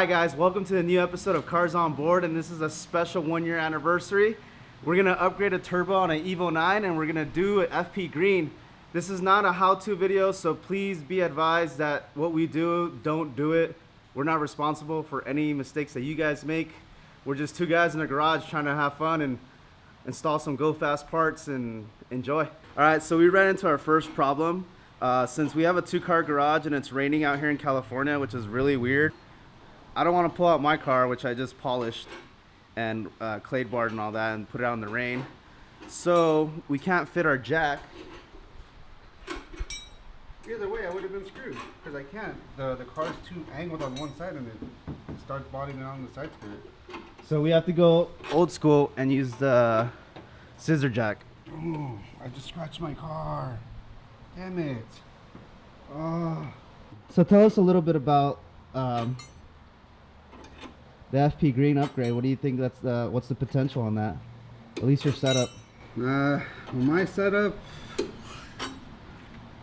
Hi guys, welcome to the new episode of Cars on Board, and this is a special 1-year anniversary. We're gonna upgrade a turbo on an EVO9 and we're gonna do an FP green. This is not a how-to video, so please be advised that what we do, don't do it. We're not responsible for any mistakes that you guys make. We're just two guys in a garage trying to have fun and install some go fast parts and enjoy. All right, so we ran into our first problem. Since we have a 2-car garage and it's raining out here in California, which is really weird, I don't want to pull out my car, which I just polished and clay barred and all that, and put it out in the rain. So we can't fit our jack. Either way, I would have been screwed because I can't. The car's too angled on one side and it starts bottoming on the side skirt. So we have to go old school and use the scissor jack. Oh, I just scratched my car. Damn it. Oh. So tell us a little bit about the FP green upgrade. What do you think what's the potential on that? At least your setup. My setup, I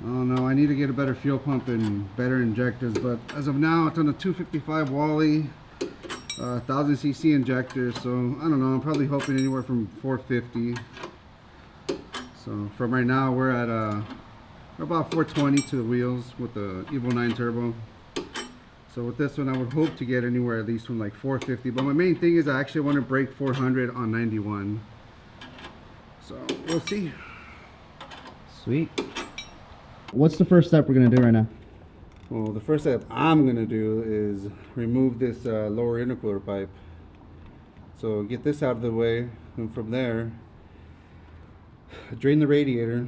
don't know. I need to get a better fuel pump and better injectors, but as of now, it's on a 255 Wally, 1000cc injector. So I don't know. I'm probably hoping anywhere from 450. So from right now, we're at about 420 to the wheels with the EVO9 turbo. So with this one, I would hope to get anywhere at least from like 450. But my main thing is I actually want to break 400 on 91. So we'll see. Sweet. What's the first step we're gonna do right now? Well, the first step I'm gonna do is remove this lower intercooler pipe. So get this out of the way, and from there, drain the radiator.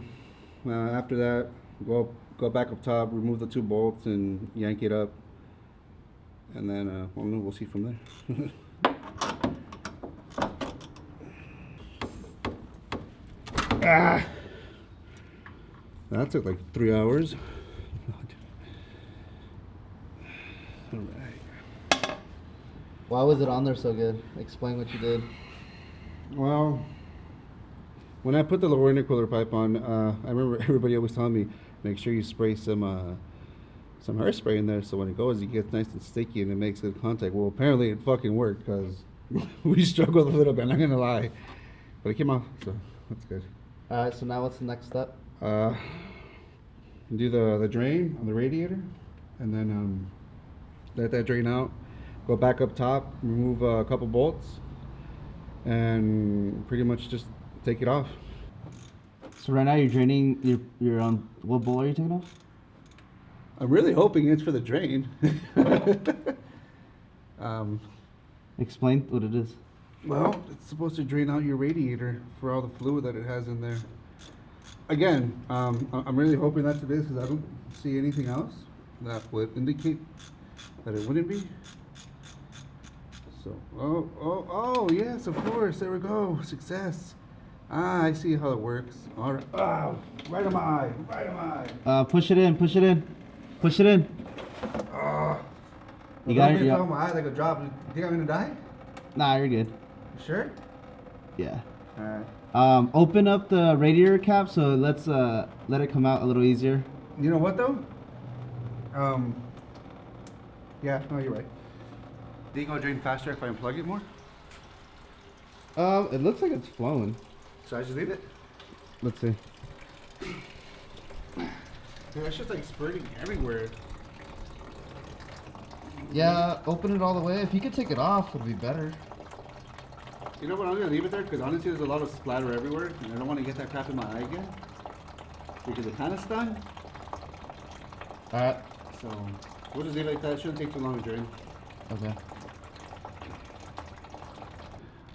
After that, go back up top, remove the 2 bolts, and yank it up. And then we'll see from there. That took like 3 hours. All right. Why was it on there so good? Explain what you did. Well, when I put the lower intercooler pipe on, I remember everybody always telling me, make sure you spray some hairspray in there so when it goes, it gets nice and sticky and it makes good contact. Well, apparently it fucking worked because we struggled a little bit, I'm not gonna lie. But it came off, so that's good. Alright, so now what's the next step? Do the drain on the radiator and then let that drain out. Go back up top, remove a couple bolts, and pretty much just take it off. So right now you're draining your what bowl are you taking off? I'm really hoping it's for the drain. Explain what it is. Well, it's supposed to drain out your radiator for all the fluid that it has in there. Again, I'm really hoping that's what it is because I don't see anything else that would indicate that it wouldn't be. So, oh, yes, of course. There we go. Success. I see how it works. All right. Oh, right am I? Push it in. Push it in. You got it. My eye like a drop. You think I'm gonna die? Nah, you're good. You sure? Yeah. Alright. Open up the radiator cap so let's let it come out a little easier. You know what though? Yeah, no, you're right. Do you go drain faster if I unplug it more? It looks like it's flowing. So I just leave it? Let's see. Dude, that's just like spurting everywhere. Yeah, open it all the way. If you could take it off, it would be better. You know what? I'm gonna leave it there because honestly, there's a lot of splatter everywhere, and I don't want to get that crap in my eye again because it kind of stung. All right. So we'll just leave it like that. It shouldn't take too long to drain. Okay.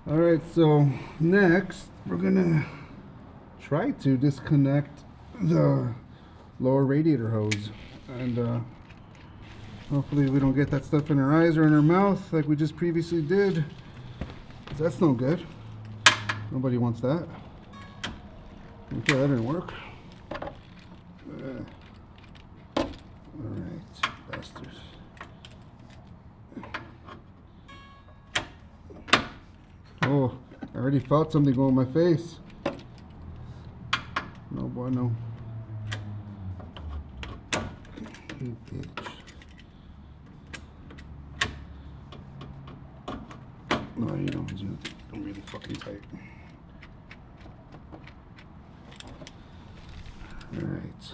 All right. So next, we're gonna try to disconnect the lower radiator hose, and hopefully we don't get that stuff in our eyes or in our mouth like we just previously did. That's no good. Nobody wants that. Okay, that didn't work. Alright, bastards. Oh, I already felt something go in my face. No boy, no. You bitch. No, you don't. Don't really fucking tight. All right.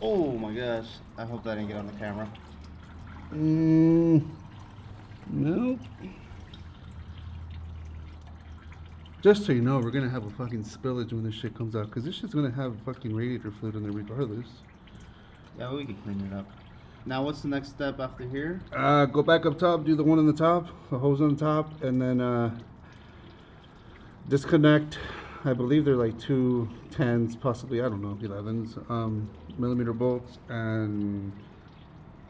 Oh my gosh. I hope that didn't get on the camera. Nope. Just so you know, we're gonna have a fucking spillage when this shit comes out, because this shit's gonna have fucking radiator fluid in there regardless. Yeah, we can clean it up. Now, what's the next step after here? Go back up top, do the one on the top, the hose on the top, and then disconnect. I believe they're like 2 10s, possibly, I don't know, 11s, millimeter bolts, and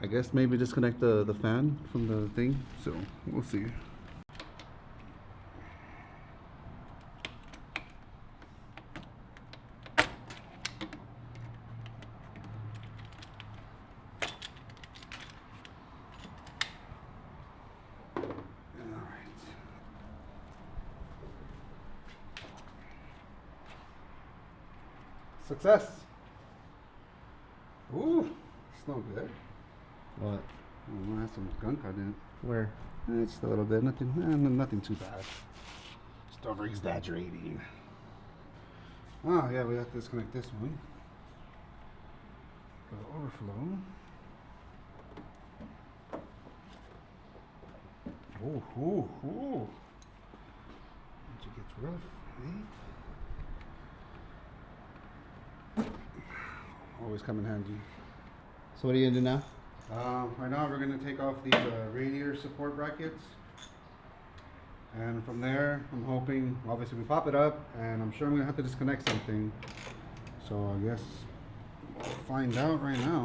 I guess maybe disconnect the fan from the thing. So we'll see. Success. Ooh, smells good. What? I'm gonna have some gunk on it. Where? Just a little bit. Nothing. Nothing too bad. Just over exaggerating. Oh yeah, we have to disconnect this one. For the overflow. Ooh, ooh, ooh. Once it gets rough, eh? Always come in handy. So what are you gonna do now? Right now we're going to take off these radiator support brackets, and from there I'm hoping, obviously we pop it up, and I'm sure I'm going to have to disconnect something, so I guess we'll find out right now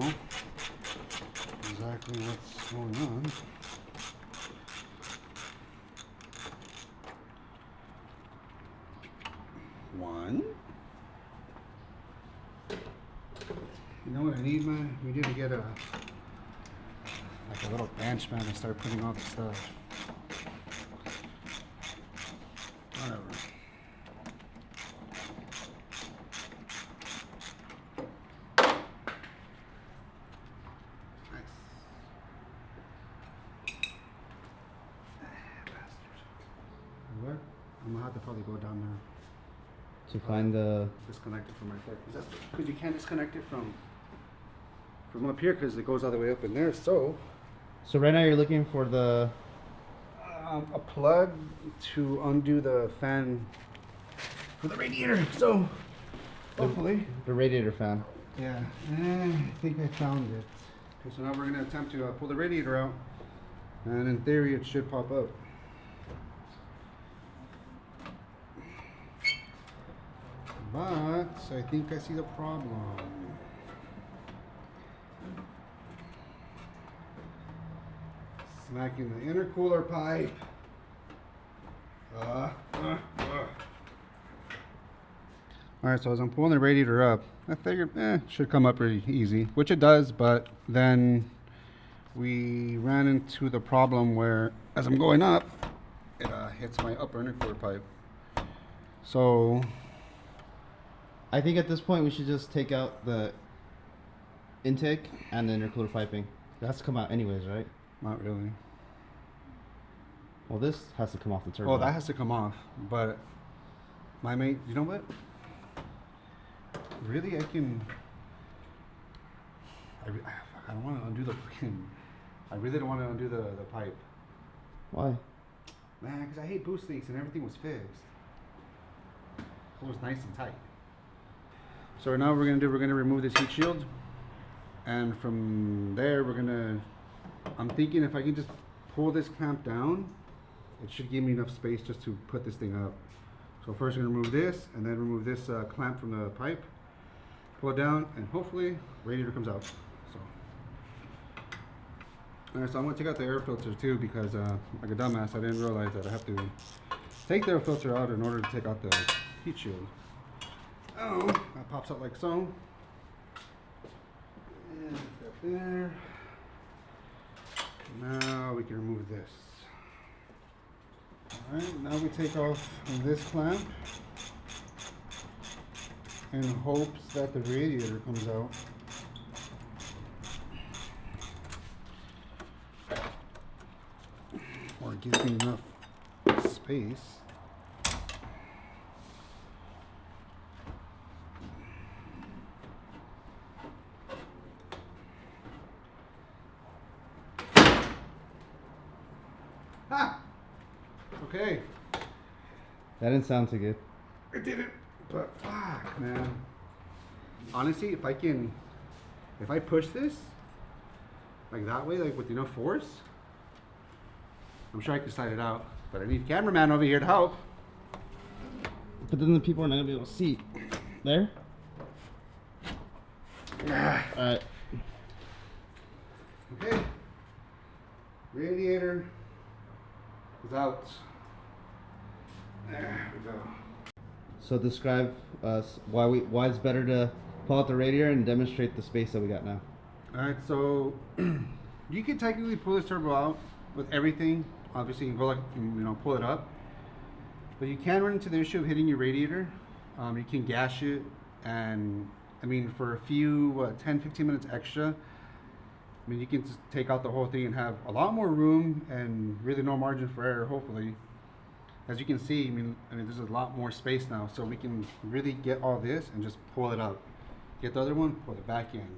exactly what's going on. One. You know what I need, man? We need to get a little bench, man, and start putting all the stuff. Whatever. Nice. What? I'm gonna have to probably go down there To find the... disconnect it from right there. Because you can't disconnect it from up here because it goes all the way up in there. So right now you're looking for the... a plug to undo the fan for the radiator. So hopefully The radiator fan. yeah, I think I found it. Okay, so now we're going to attempt to pull the radiator out, and in theory it should pop up. But I think I see the problem. Smacking the intercooler pipe. Alright, so as I'm pulling the radiator up, I figured, it should come up pretty easy, which it does, but then we ran into the problem where, as I'm going up, it hits my upper intercooler pipe. So I think at this point we should just take out the intake and the intercooler piping. It has to come out anyways, right? not really. Well, this has to come off the turbo. Oh, that has to come off, but my mate, you know what? Really, I don't want to undo the freaking. I really don't want to undo the pipe. Why? Man, because I hate boost leaks and everything was fixed. It was nice and tight. So right now we're gonna remove this heat shield, and from there I'm thinking if I can just pull this clamp down, it should give me enough space just to put this thing up. So first we're gonna remove this, and then remove this clamp from the pipe, pull it down, and hopefully radiator comes out. So, alright, so I'm gonna take out the air filter too, because like a dumbass, I didn't realize that I have to take the air filter out in order to take out the heat shield. Oh, that pops out like so. And that there. Now we can remove this. Alright, now we take off this clamp. in hopes that the radiator comes out. Or gives me enough space. Ah! Okay. That didn't sound too good. I did it, but fuck, man. Honestly, if I push this like that way, like with enough force, I'm sure I can slide it out. But I need a cameraman over here to help. But then the people are not gonna be able to see. There? Alright. Okay. Radiator is out. There we go. So describe us why it's better to pull out the radiator and demonstrate the space that we got now. Alright, so you can technically pull this turbo out with everything. Obviously you can go like, pull it up. But you can run into the issue of hitting your radiator. You can gash it, and I mean for a few 10-15 minutes extra, I mean you can just take out the whole thing and have a lot more room and really no margin for error, hopefully. As you can see, I mean there's a lot more space now, so we can really get all this and just pull it out. Get the other one, pull it back in.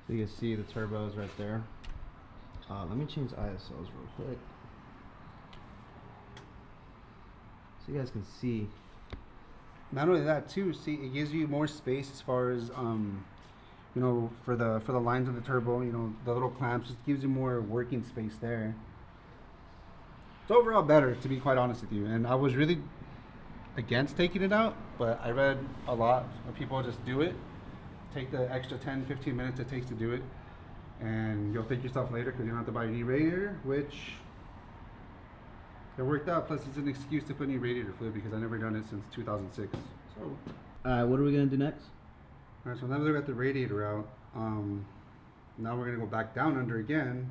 So you can see the turbos right there. Let me change ISOs real quick, so you guys can see. Not only that too, see it gives you more space as far as for the lines of the turbo, the little clamps, just gives you more working space there. It's overall better, to be quite honest with you. And I was really against taking it out, but I read a lot of people just do it, take the extra 10-15 minutes it takes to do it, and you'll thank yourself later because you don't have to buy a new radiator, which it worked out. Plus it's an excuse to put new radiator fluid because I've never done it since 2006. So what are we gonna do next? all right, so now that we got the radiator out, now we're gonna go back down under again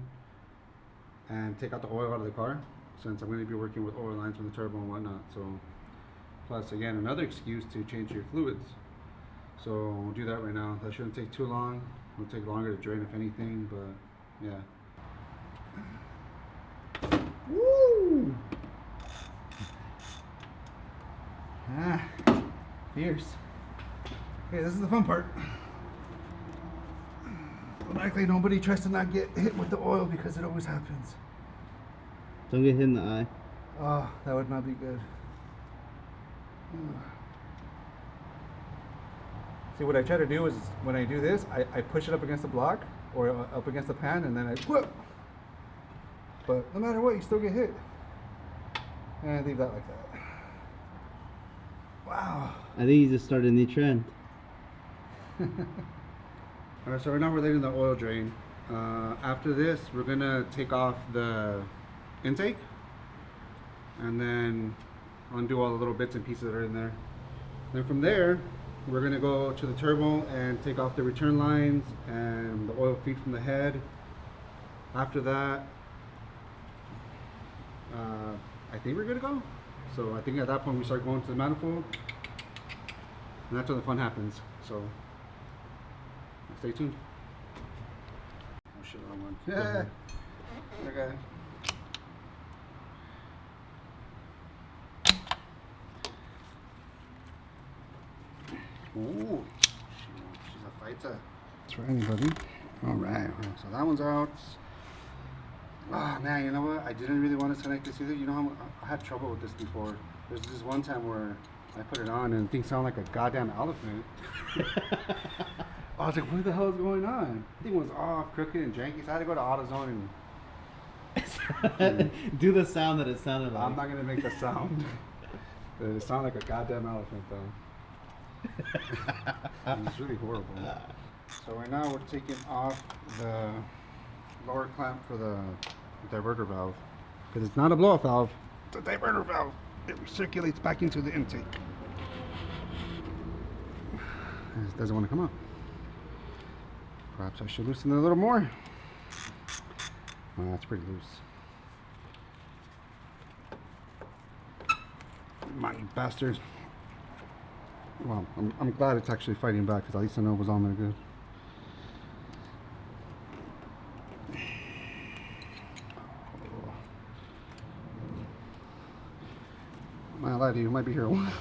and take out the oil out of the car, since I'm going to be working with oil lines from the turbo and whatnot. So plus again another excuse to change your fluids. So we'll do that right now. That shouldn't take too long. It'll take longer to drain if anything, but yeah. Woo! Ah, fierce. Okay, this is the fun part. Automatically nobody tries to not get hit with the oil because it always happens. Don't get hit in the eye. Oh, that would not be good. See, what I try to do is when I do this, I push it up against the block or up against the pan, and then I whoop. But no matter what, you still get hit. And I leave that like that. Wow. I think you just started a new trend. Alright, so right now we're letting the oil drain. After this, we're gonna take off the intake and then undo all the little bits and pieces that are in there. Then from there, we're gonna go to the turbo and take off the return lines and the oil feed from the head. After that, I think we're good to go. So I think at that point we start going to the manifold, and that's when the fun happens. So stay tuned. Oh shit, wrong one. Yeah. Okay. Ooh, she's a fighter. That's right, buddy. All right, so that one's out. Oh man, you know what? I didn't really want to connect this either. You know how I had trouble with this before. There's this one time where I put it on and things sound like a goddamn elephant. I was like, what the hell is going on? The thing was all crooked and janky, so I had to go to AutoZone and do the sound that it sounded like. I'm not gonna make the sound. It sounded like a goddamn elephant though. It's really horrible. So right now we're taking off the lower clamp for the diverter valve, because it's not a blow-off valve, it's a diverter valve. It recirculates back into the intake. It doesn't want to come up. Perhaps I should loosen it a little more. Well, that's pretty loose. Come on, you bastards. Well, I'm glad it's actually fighting back, because at least I know it was on there good. I might lie to you, might be here a while. Looks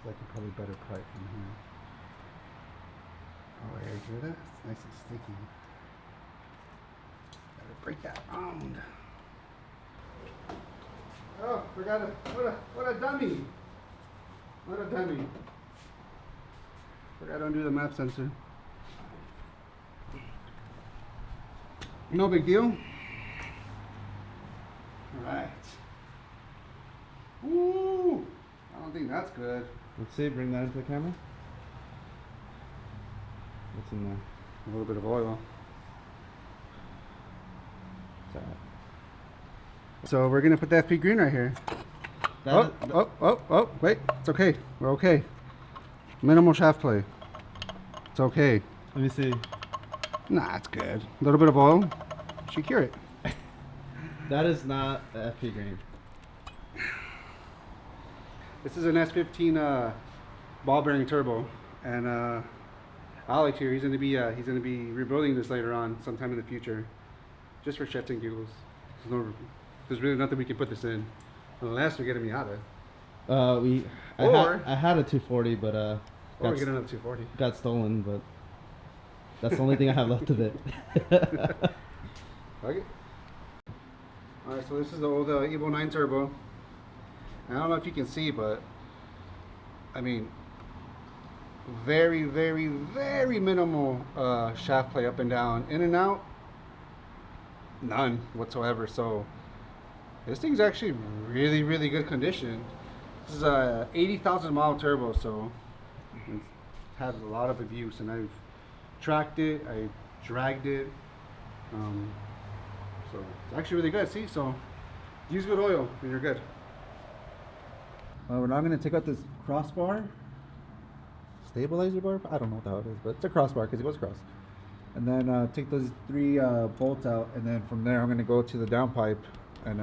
like a probably better pipe from here. Oh, yeah, you hear that? It's nice and sticky. Gotta break that round. Oh, forgot it. What a dummy. What a dummy. Forgot to undo the map sensor. No big deal. Alright. Woo! I don't think that's good. Let's see, bring that into the camera. What's in there? A little bit of oil. Sorry. So we're gonna put the FP green right here. Oh, wait, it's okay. We're okay. Minimal shaft play. It's okay. Let me see. Nah, it's good. A little bit of oil. Should cure it. That is not the FP green. This is an S15 ball bearing turbo, and Alex here, he's gonna be rebuilding this later on, sometime in the future, just for shits and giggles. There's really nothing we can put this in, unless we get a Miata. I had a 240, but or we get another 240. got stolen, but that's the only thing I have left of it. Okay. All right, so this is the old EP001 turbo. I don't know if you can see, but I mean, very, very, very minimal shaft play up and down, in and out, none whatsoever. So this thing's actually really, really good condition. This is a 80,000 mile turbo, so it has a lot of abuse, and I've tracked it, I dragged it, so it's actually really good. See, so use good oil and you're good. We're now going to take out this crossbar, stabilizer bar. I don't know what the hell it is, but it's a crossbar because it goes across. And then take those 3 bolts out, and then from there I'm going to go to the downpipe, and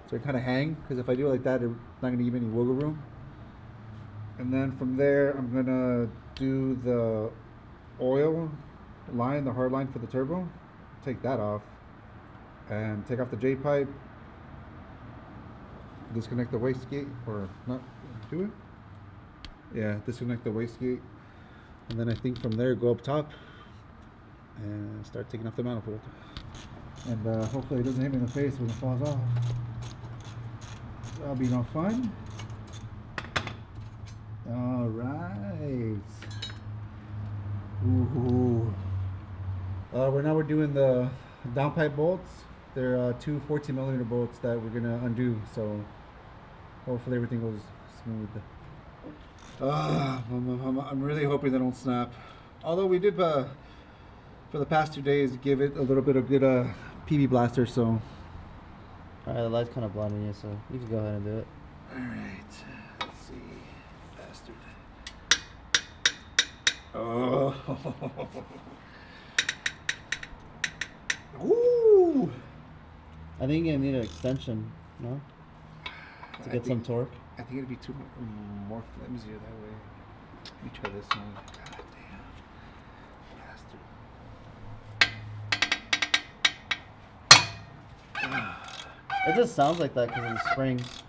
so it kind of hang, because if I do it like that, it's not going to give any wiggle room. And then from there I'm going to do the oil line, the hard line for the turbo, take that off, and take off the J pipe, disconnect the wastegate, or not do it? Yeah, disconnect the wastegate, and then I think from there go up top and start taking off the manifold. And hopefully it doesn't hit me in the face when it falls off. That'll be no fun. Alright. Ooh. We're doing the downpipe bolts. They're 2 14mm bolts that we're gonna undo, so hopefully everything goes smooth. I'm really hoping they don't snap. Although we did, for the past 2 days, give it a little bit of good PB blaster, so. Alright, the light's kind of blinding you, so you can go ahead and do it. Alright, let's see. Bastard. Oh. Ooh. I think you need an extension, no? To get some torque. I think it'd be too more flimsier that way. Let me try this one. God damn. Bastard. It just sounds like that because of the springs.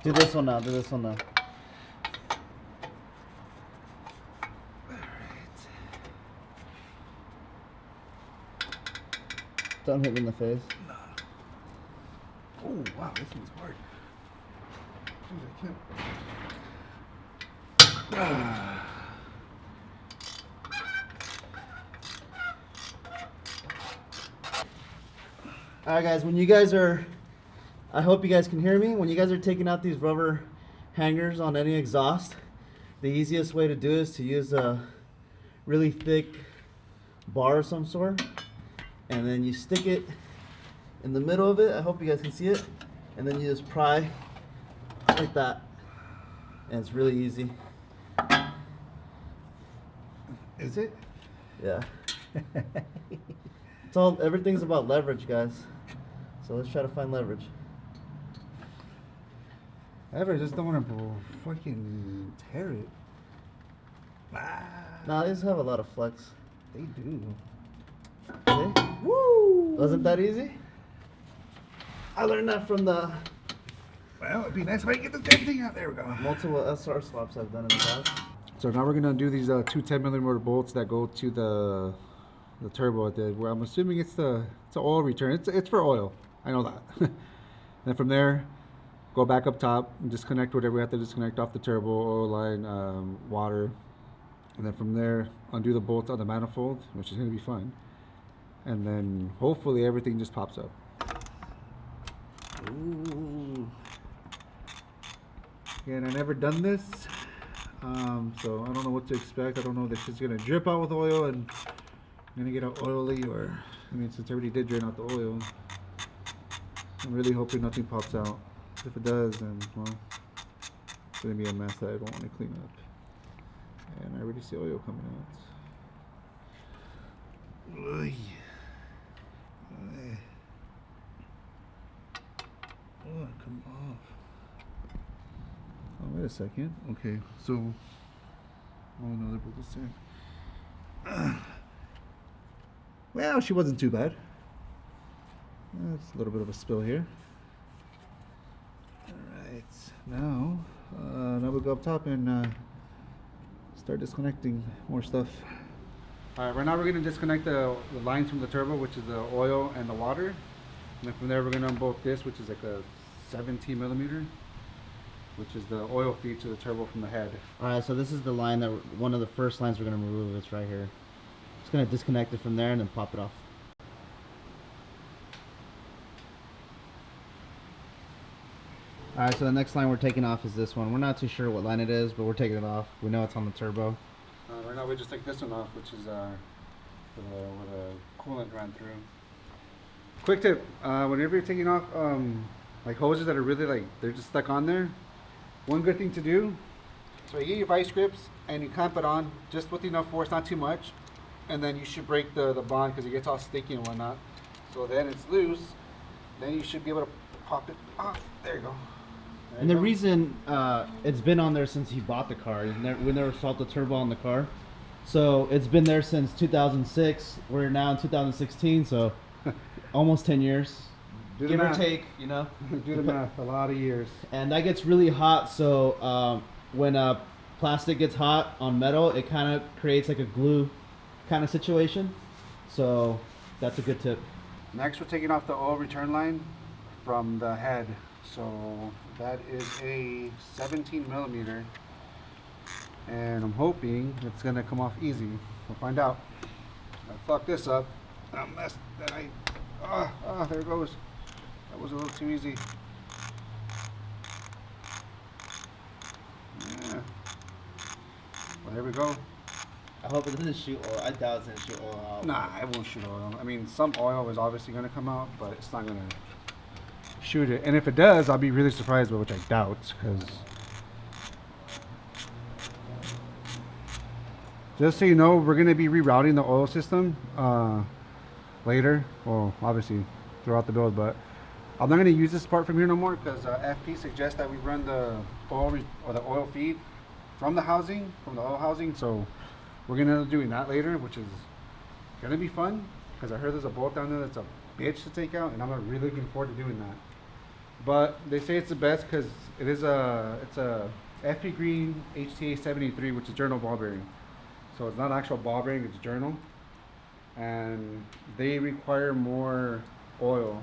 Do this one now, do this one now. Don't hit me in the face. No. Oh wow, this one's hard. I can't. Alright guys, when you guys are, I hope you guys can hear me, when you guys are taking out these rubber hangers on any exhaust, the easiest way to do is to use a really thick bar of some sort, and then you stick it in the middle of it. I hope you guys can see it, and then you just pry like that, and it's really easy. Is it? Yeah. It's all, everything's about leverage, guys. So let's try to find leverage. I just don't want to fucking tear it. Nah, these have a lot of flex. They do. See? Woo! Wasn't that easy? I learned that from the Well, it'd be nice if I could get the damn thing out. There we go. multiple SR swaps I've done in the past. So now we're gonna do these two 10mm bolts that go to the turbo at the. Where I'm assuming it's an oil return. It's for oil. I know that. And from there, go back up top and disconnect whatever we have to disconnect off the turbo, oil line, water, and then from there undo the bolts on the manifold, which is gonna be fun. And then hopefully everything just pops up. Ooh. Again, I never done this, so I don't know what to expect. I don't know if it's gonna drip out with oil and gonna get out oily, or I mean, since I already did drain out the oil, I'm really hoping nothing pops out. If it does, then well, it's gonna be a mess that I don't want to clean up. And I already see oil coming out. Oy. Oh, come off. Oh, wait a second. Okay, so another book is there. Well, she wasn't too bad. That's a little bit of a spill here. Alright, now we'll go up top and start disconnecting more stuff. Alright, right now we're going to disconnect the lines from the turbo, which is the oil and the water. And then from there we're going to unbolt this, which is like a 17mm, which is the oil feed to the turbo from the head. Alright, so this is the line that one of the first lines we're going to remove. It's right here. Just going to disconnect it from there and then pop it off. Alright, so the next line we're taking off is this one. We're not too sure what line it is, but we're taking it off. We know it's on the turbo. Right now we just take this one off, which is where the coolant ran through. Quick tip, whenever you're taking off like hoses that are really like, they're just stuck on there, one good thing to do, so you get your vice grips and you clamp it on just with enough force, not too much, and then you should break the bond because it gets all sticky and whatnot. So then it's loose, then you should be able to pop it off. There you go. And the reason it's been on there since he bought the car, we never swapped the turbo on the car. So it's been there since 2006. We're now in 2016, so almost 10 years. Give or take, you know. Do the math, a lot of years. And that gets really hot, so when plastic gets hot on metal, it kind of creates like a glue kind of situation. So that's a good tip. Next, we're taking off the oil return line from the head. So that is a 17mm, and I'm hoping it's gonna come off easy. We'll find out. I fucked this up. There it goes. That was a little too easy. Yeah. Well, there we go. I hope it doesn't shoot oil. I doubt it's gonna shoot oil out. Nah, it won't shoot oil. I mean, some oil is obviously gonna come out, but it's not gonna shoot it. And if it does, I'll be really surprised, which I doubt, because just so you know, we're going to be rerouting the oil system later. Well, obviously throughout the build, but I'm not going to use this part from here no more because FP suggests that we run the oil feed from the housing, from the oil housing. So we're going to end up doing that later, which is going to be fun because I heard there's a bolt down there that's a bitch to take out, and I'm not really looking forward to doing that. But they say it's the best because it's a FP Green HTA 73, which is journal ball bearing. So it's not actual ball bearing, it's journal. And they require more oil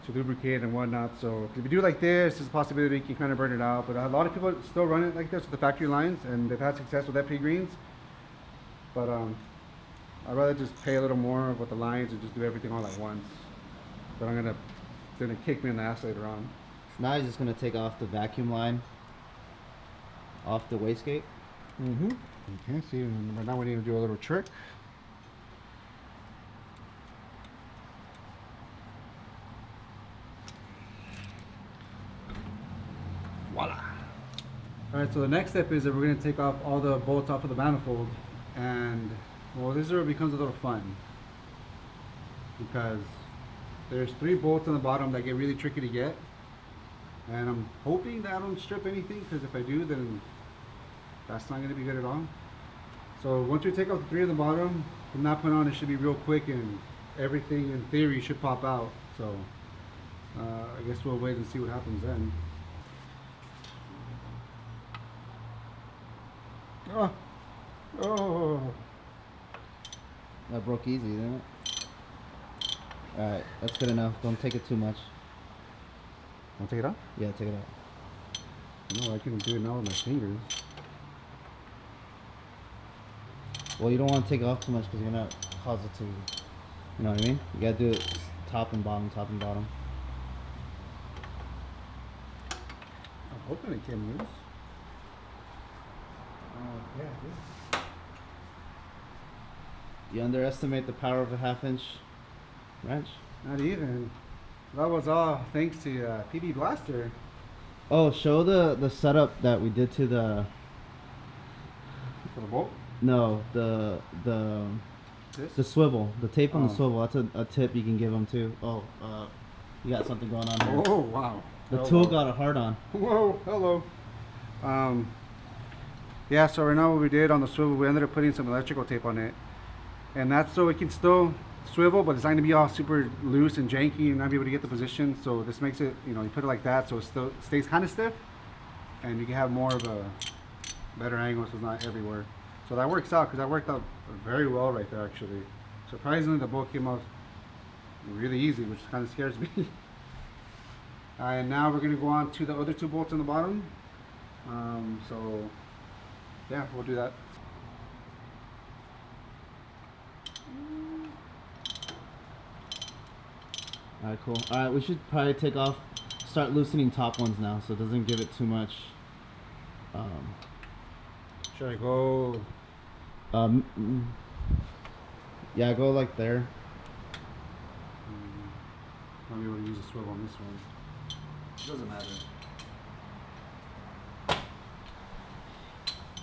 to lubricate and whatnot. So if you do like this, there's a possibility you can kind of burn it out. But a lot of people still run it like this with the factory lines, and they've had success with FP Greens. But I'd rather just pay a little more with the lines and just do everything all at once. But it's gonna kick me in the ass later on. Now he's just gonna take off the vacuum line off the wastegate. Okay, see, right now we need to do a little trick. Voila. Alright, so the next step is that we're going to take off all the bolts off of the manifold. And well, this is where it becomes a little fun, because there's 3 bolts on the bottom that get really tricky to get, and I'm hoping that I don't strip anything, because if I do, then that's not going to be good at all. So once we take off the 3 on the bottom, from that point on, it should be real quick, and everything in theory should pop out. So I guess we'll wait and see what happens then. Oh. That broke easy, didn't it? Alright, that's good enough. Don't take it too much. Want to take it off? Yeah, take it out. No, I can do it now with my fingers. Well, you don't want to take it off too much because you're going to cause it to, you know what I mean? You got to do it top and bottom, top and bottom. I'm hoping it came loose. Yeah, it is. You underestimate the power of a 1/2-inch wrench. Not even. That was all thanks to PB Blaster. Oh, show the setup that we did to the... For the bolt? No, the swivel. The tape on the Oh. swivel. That's a tip you can give them too. Oh, you got something going on here. Oh, wow. The Hello. tool got a hard on. Whoa, hello. Yeah, so right now what we did on the swivel, we ended up putting some electrical tape on it. And that's so it can still swivel, but it's not going to be all super loose and janky and not be able to get the position. So this makes it, you put it like that so it still stays kind of stiff. And you can have more of a better angle so it's not everywhere. So that works out, because that worked out very well right there actually. Surprisingly, the bolt came off really easy, which kind of scares me. And now we're going to go on to the other 2 bolts on the bottom. So yeah, we'll do that. Alright, cool. Alright, we should probably start loosening top ones now so it doesn't give it too much. Should I go? Yeah, go like there. I'll be able to use a swivel on this one. Doesn't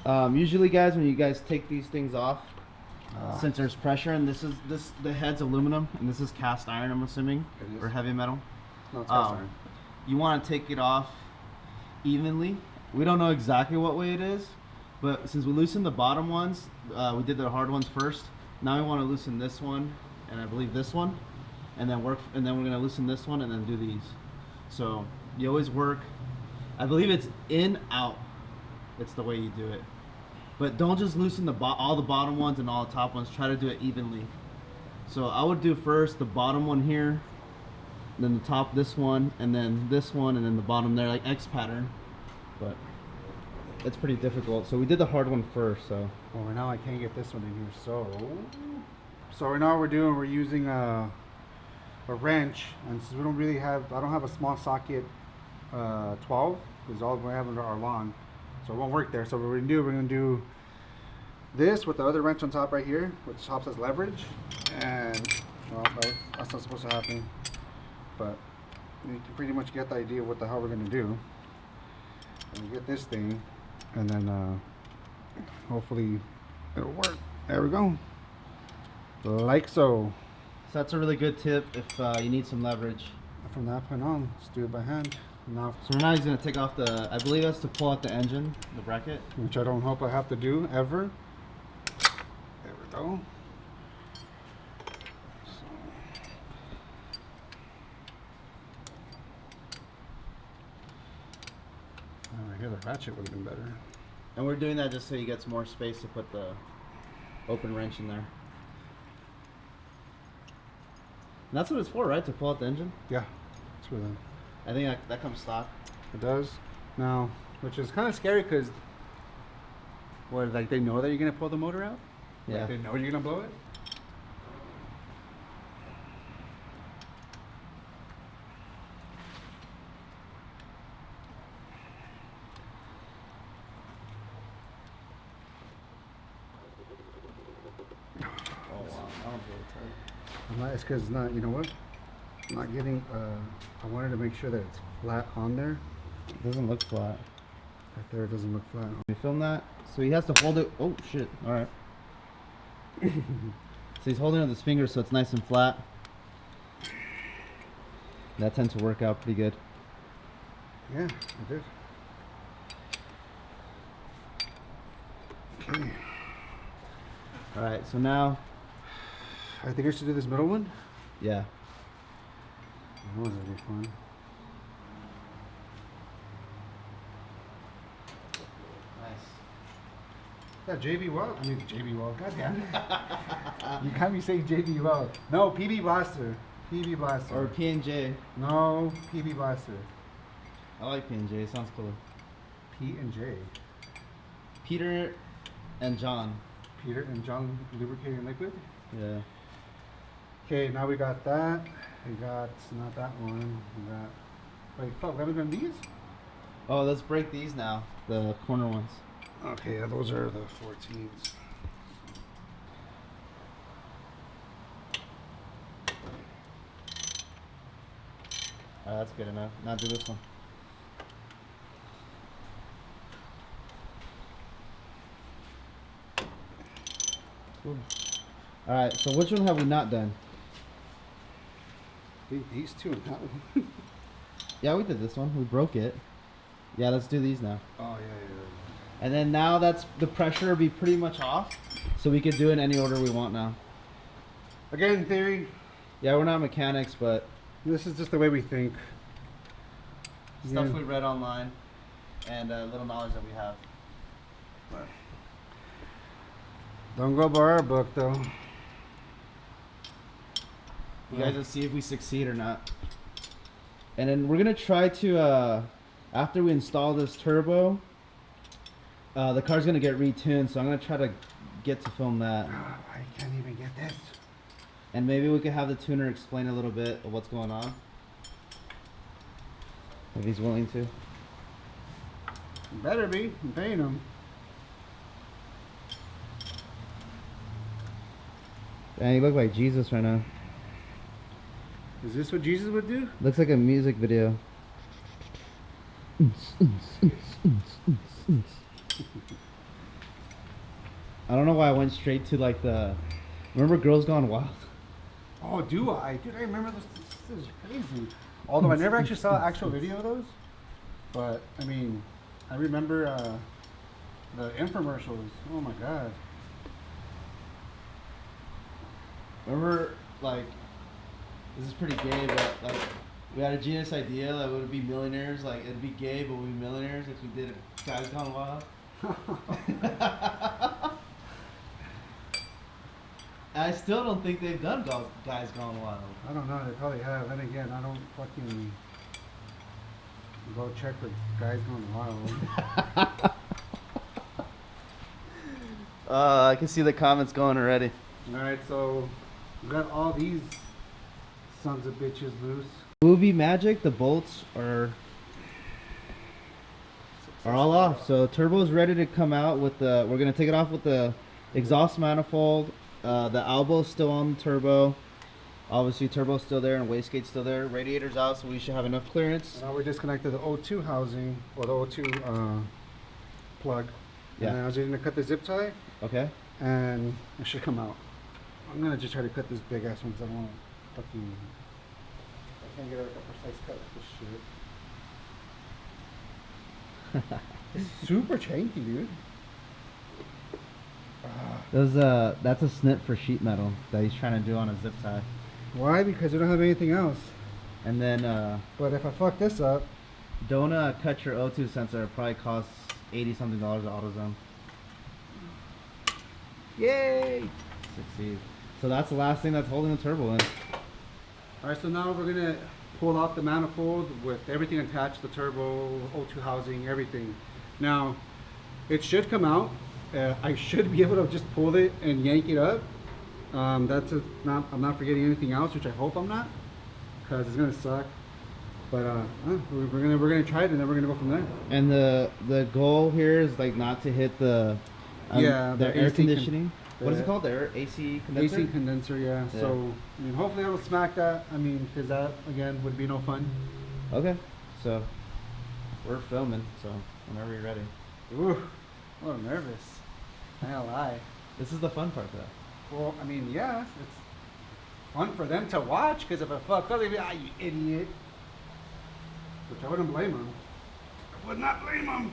matter. Usually, guys, when you guys take these things off, since there's pressure, and the head's aluminum, and this is cast iron, I'm assuming, It is. or heavy metal. No, it's cast iron. You want to take it off evenly. We don't know exactly what way it is, but since we loosened the bottom ones, we did the hard ones first. Now we want to loosen this one, and I believe this one, and then we're gonna loosen this one, and then do these. So you always work. I believe it's in out. It's the way you do it. But don't just loosen all the bottom ones and all the top ones. Try to do it evenly. So I would do first the bottom one here, then the top this one, and then this one, and then the bottom there, like X pattern. But it's pretty difficult. So we did the hard one first. So Well, right now I can't get this one in here, so right now we're using a wrench, and since we don't really have, I don't have a small socket 12, because all we have are long, so it won't work there. So what we're gonna do this with the other wrench on top right here, which helps us leverage, and well, that's not supposed to happen, but you can pretty much get the idea of what the hell we're gonna do. And get this thing, and then hopefully it'll work. There we go, like so. So that's a really good tip if you need some leverage. From that point on, let's do it by hand. Now, So now he's gonna take off I believe that's to pull out the engine, the bracket. which I don't hope I have to do ever. There we go. So. Right here, the ratchet would have been better. And we're doing that just so he gets more space to put the open wrench in there. And that's what it's for, right? To pull out the engine? Yeah, that's what I think that comes stock. it does. Now, which is kind of scary because, what, like they know that you're gonna pull the motor out? Yeah. Like they know you're gonna blow it? Oh wow, that one's really tight. I'm not, it's because it's not, you know what? I'm not getting, I wanted to make sure that it's flat on there. It doesn't look flat. Right there, it doesn't look flat. Can you film that? So he has to hold it. Oh shit! All right. So he's holding it with his fingers so it's nice and flat. That tends to work out pretty good. Yeah, it did. Okay. Alright, so now, I think I should do this middle one. yeah. That was gonna be fun. Nice. Yeah, JB Well. I mean JB Well. God damn it. You got me saying JB Well. No, PB Blaster. PB Blaster. Or P&J. No, PB Blaster. I like P&J, it sounds cool. P and J. Peter and John. Peter and John lubricating liquid. Yeah. Okay, now we got that. We got not that one. We got. Wait, fuck. We haven't done these. Oh, let's break these now. The corner ones. Okay, yeah, those are the 14s. Alright, that's good enough. Now do this one. Alright, so which one have we not done? I think these two and that one. Yeah, we did this one. We broke it. Yeah, let's do these now. Oh, yeah. And then now that's the pressure will be pretty much off. So we could do it in any order we want now. Again, in theory, Yeah, we're not mechanics, but this is just the way we think. stuff Yeah. we read online and little knowledge that we have. Don't go by our book, though. You guys will see if we succeed or not. And then we're gonna try to, after we install this turbo, the car's gonna get retuned, so I'm gonna try to get to film that. Oh, I can't even get this. And maybe we could have the tuner explain a little bit of what's going on. If he's willing to. Better be. I'm paying him. Dang, you look like Jesus right now. Is this what Jesus would do? Looks like a music video. I don't know why I went straight to like the. Remember Girls Gone Wild? Oh, do I? Dude, I remember this. This is crazy. Although I never actually saw an actual video of those. But, I mean, I remember the infomercials. Oh my god. Remember, like, this is pretty gay, but like, we had a genius idea that we would be millionaires. Like, it'd be gay, but we'd be millionaires if we did it. Guys Gone Wild. I still don't think they've done Guys Gone Wild. I don't know. They probably have. And again, I don't fucking go check for Guys Gone Wild. I can see the comments going already. Alright, so we got all these sons of bitches loose. Movie magic, the bolts are all off. So turbo's ready to come out with the. We're gonna take it off with the exhaust manifold. The elbow's still on the turbo. Obviously, turbo's still there and wastegate's still there. Radiator's out, so we should have enough clearance. Now we're disconnected the O2 housing or the O2 plug. Yeah. And I was going to cut the zip tie, Okay. and it should come out. I'm gonna just try to cut this big ass one because I don't want to fucking. I can't get like a precise cut with this shit. It's super chanky, dude. That's a snip for sheet metal that he's trying to do on a zip tie. Why? Because we don't have anything else. And then But if I fuck this up, don't cut your O2 sensor. It probably costs $80 something at AutoZone. yay! Succeed. So that's the last thing that's holding the turbo in. All right, so now we're gonna pull out the manifold with everything attached, the turbo, O2 housing, everything. Now, it should come out. I should be able to just pull it and yank it up. I'm not forgetting anything else, which I hope I'm not, because it's gonna suck. But we're gonna try it, and then we're gonna go from there. And the goal here is like not to hit the the air AC conditioning. What is it called? The AC condenser. AC condenser, yeah. Yeah. So I mean, hopefully it'll smack that. I mean, because that again would be no fun. Okay, so we're filming. So whenever you're ready. Ooh, a little nervous. I ain't gonna lie. This is the fun part, though. Well, I mean, yeah, it's fun for them to watch, because if I fuck up, they'd be, you idiot. Which I wouldn't blame them. I would not blame them.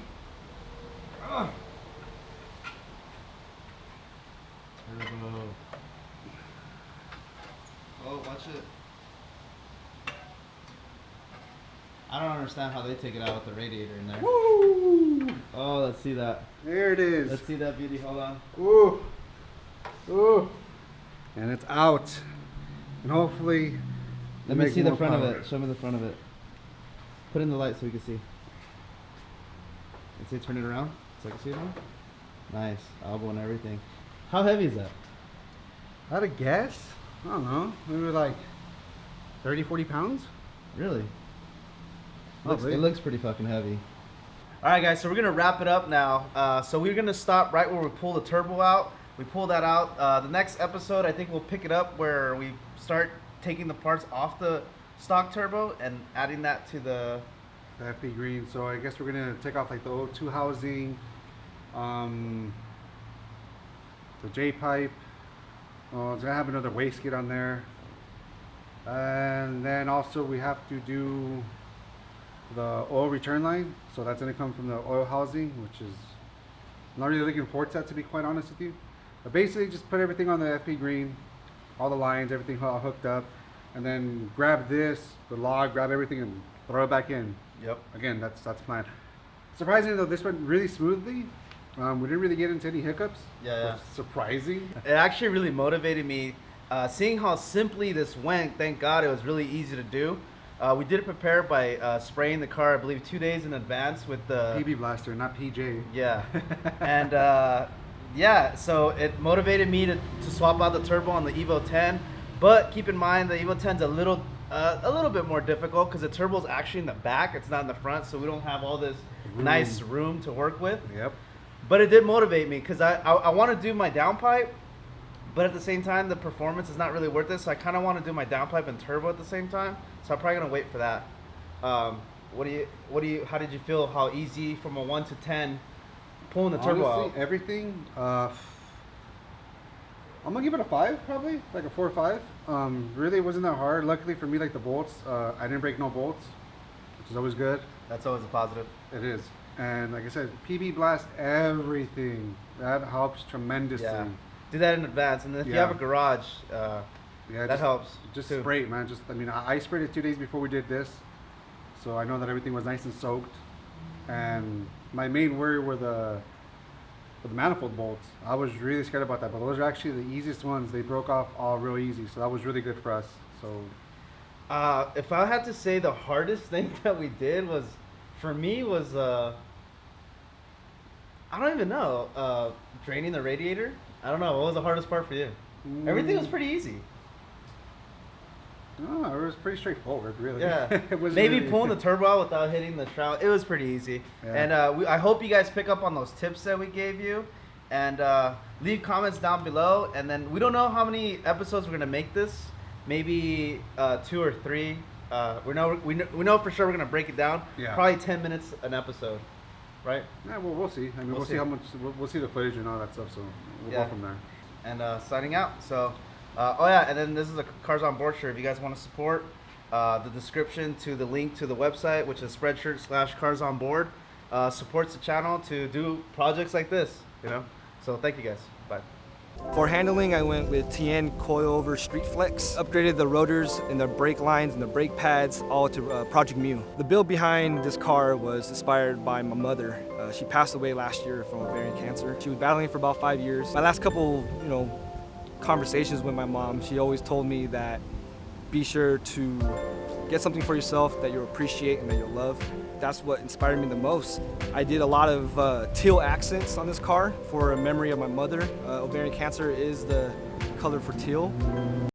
Ugh. Turbo. Oh, watch it. I don't understand how they take it out with the radiator in there. Woo! Oh, let's see that. There it is. Let's see that beauty. Hold on. Ooh. Ooh. And it's out. And hopefully, Let me make see the more front of power. it. Show me the front of it. Put in the light so we can see. Let's say turn it around so I can see it now. Nice. Elbow and everything. How heavy is that? I'd have guessed. I don't know. Maybe like 30, 40 pounds? Really? Probably. It looks pretty fucking heavy. All right, guys, so we're gonna wrap it up now. So we're gonna stop right where we pull the turbo out. We pull that out. The next episode, I think we'll pick it up where we start taking the parts off the stock turbo and adding that to the FP green. So I guess we're gonna take off like the O2 housing, the J pipe. Oh, it's gonna have another wastegate on there, and then also we have to do the oil return line. So that's gonna come from the oil housing, which is I'm not really looking forward to that, to be quite honest with you. But basically, just put everything on the FP green, all the lines, everything all hooked up, and then grab this, the log, grab everything, and throw it back in. Yep. Again, that's planned. Surprisingly though, this went really smoothly. We didn't really get into any hiccups. Yeah. Which is surprising. It actually really motivated me. Seeing how simply this went, thank God it was really easy to do. We did prepare by spraying the car, I believe, 2 days in advance with the PB blaster, not PJ. Yeah. And yeah, so it motivated me to swap out the turbo on the Evo 10. But keep in mind the Evo 10's a little bit more difficult because the turbo's actually in the back, it's not in the front, so we don't have all this nice room to work with. Yep. But it did motivate me because I want to do my downpipe, but at the same time the performance is not really worth it. So I kind of want to do my downpipe and turbo at the same time. So I'm probably gonna wait for that. How did you feel? How easy from a 1 to 10 pulling the turbo Honestly, out? everything. I'm gonna give it a 5, probably like a 4 or 5. Really, it wasn't that hard. Luckily for me, like the bolts, I didn't break no bolts, which is always good. That's always a positive. It is. And like I said, PB blast everything. That helps tremendously. Yeah. Do that in advance, and if you Yeah. have a garage, Yeah, that helps. Just too. spray it, man. I mean, I sprayed it 2 days before we did this, so I know that everything was nice and soaked. And my main worry were the manifold bolts. I was really scared about that, but those are actually the easiest ones. They broke off all real easy, so that was really good for us. So If I had to say the hardest thing that we did was, for me, was I don't even know, draining the radiator. I don't know. What was the hardest part for you? Everything was pretty easy. no, it was pretty straightforward, really. Yeah. It was Maybe really- pulling the turbo out without hitting the shroud. It was pretty easy. Yeah. And I hope you guys pick up on those tips that we gave you. And leave comments down below. And then we don't know how many episodes we're going to make this. Maybe 2 or 3. We know for sure we're going to break it down. Yeah. Probably 10 minutes an episode. Right? Yeah, well, we'll see. I mean, we'll see how much. We'll see the footage and all that stuff. So we'll Yeah. go from there. And signing out. So, oh yeah, and then this is a Cars on Board shirt. If you guys want to support, the description to the link to the website, which is Spreadshirt/Cars on Board, supports the channel to do projects like this. You know. So thank you guys. Bye. For handling, I went with TN coilover Street Flex. Upgraded the rotors and the brake lines and the brake pads all to Project Mu. The build behind this car was inspired by my mother. She passed away last year from ovarian cancer. She was battling for about 5 years. My last couple, conversations with my mom, she always told me that be sure to get something for yourself that you'll appreciate and that you'll love. That's what inspired me the most. I did a lot of teal accents on this car for a memory of my mother. Ovarian cancer is the color for teal.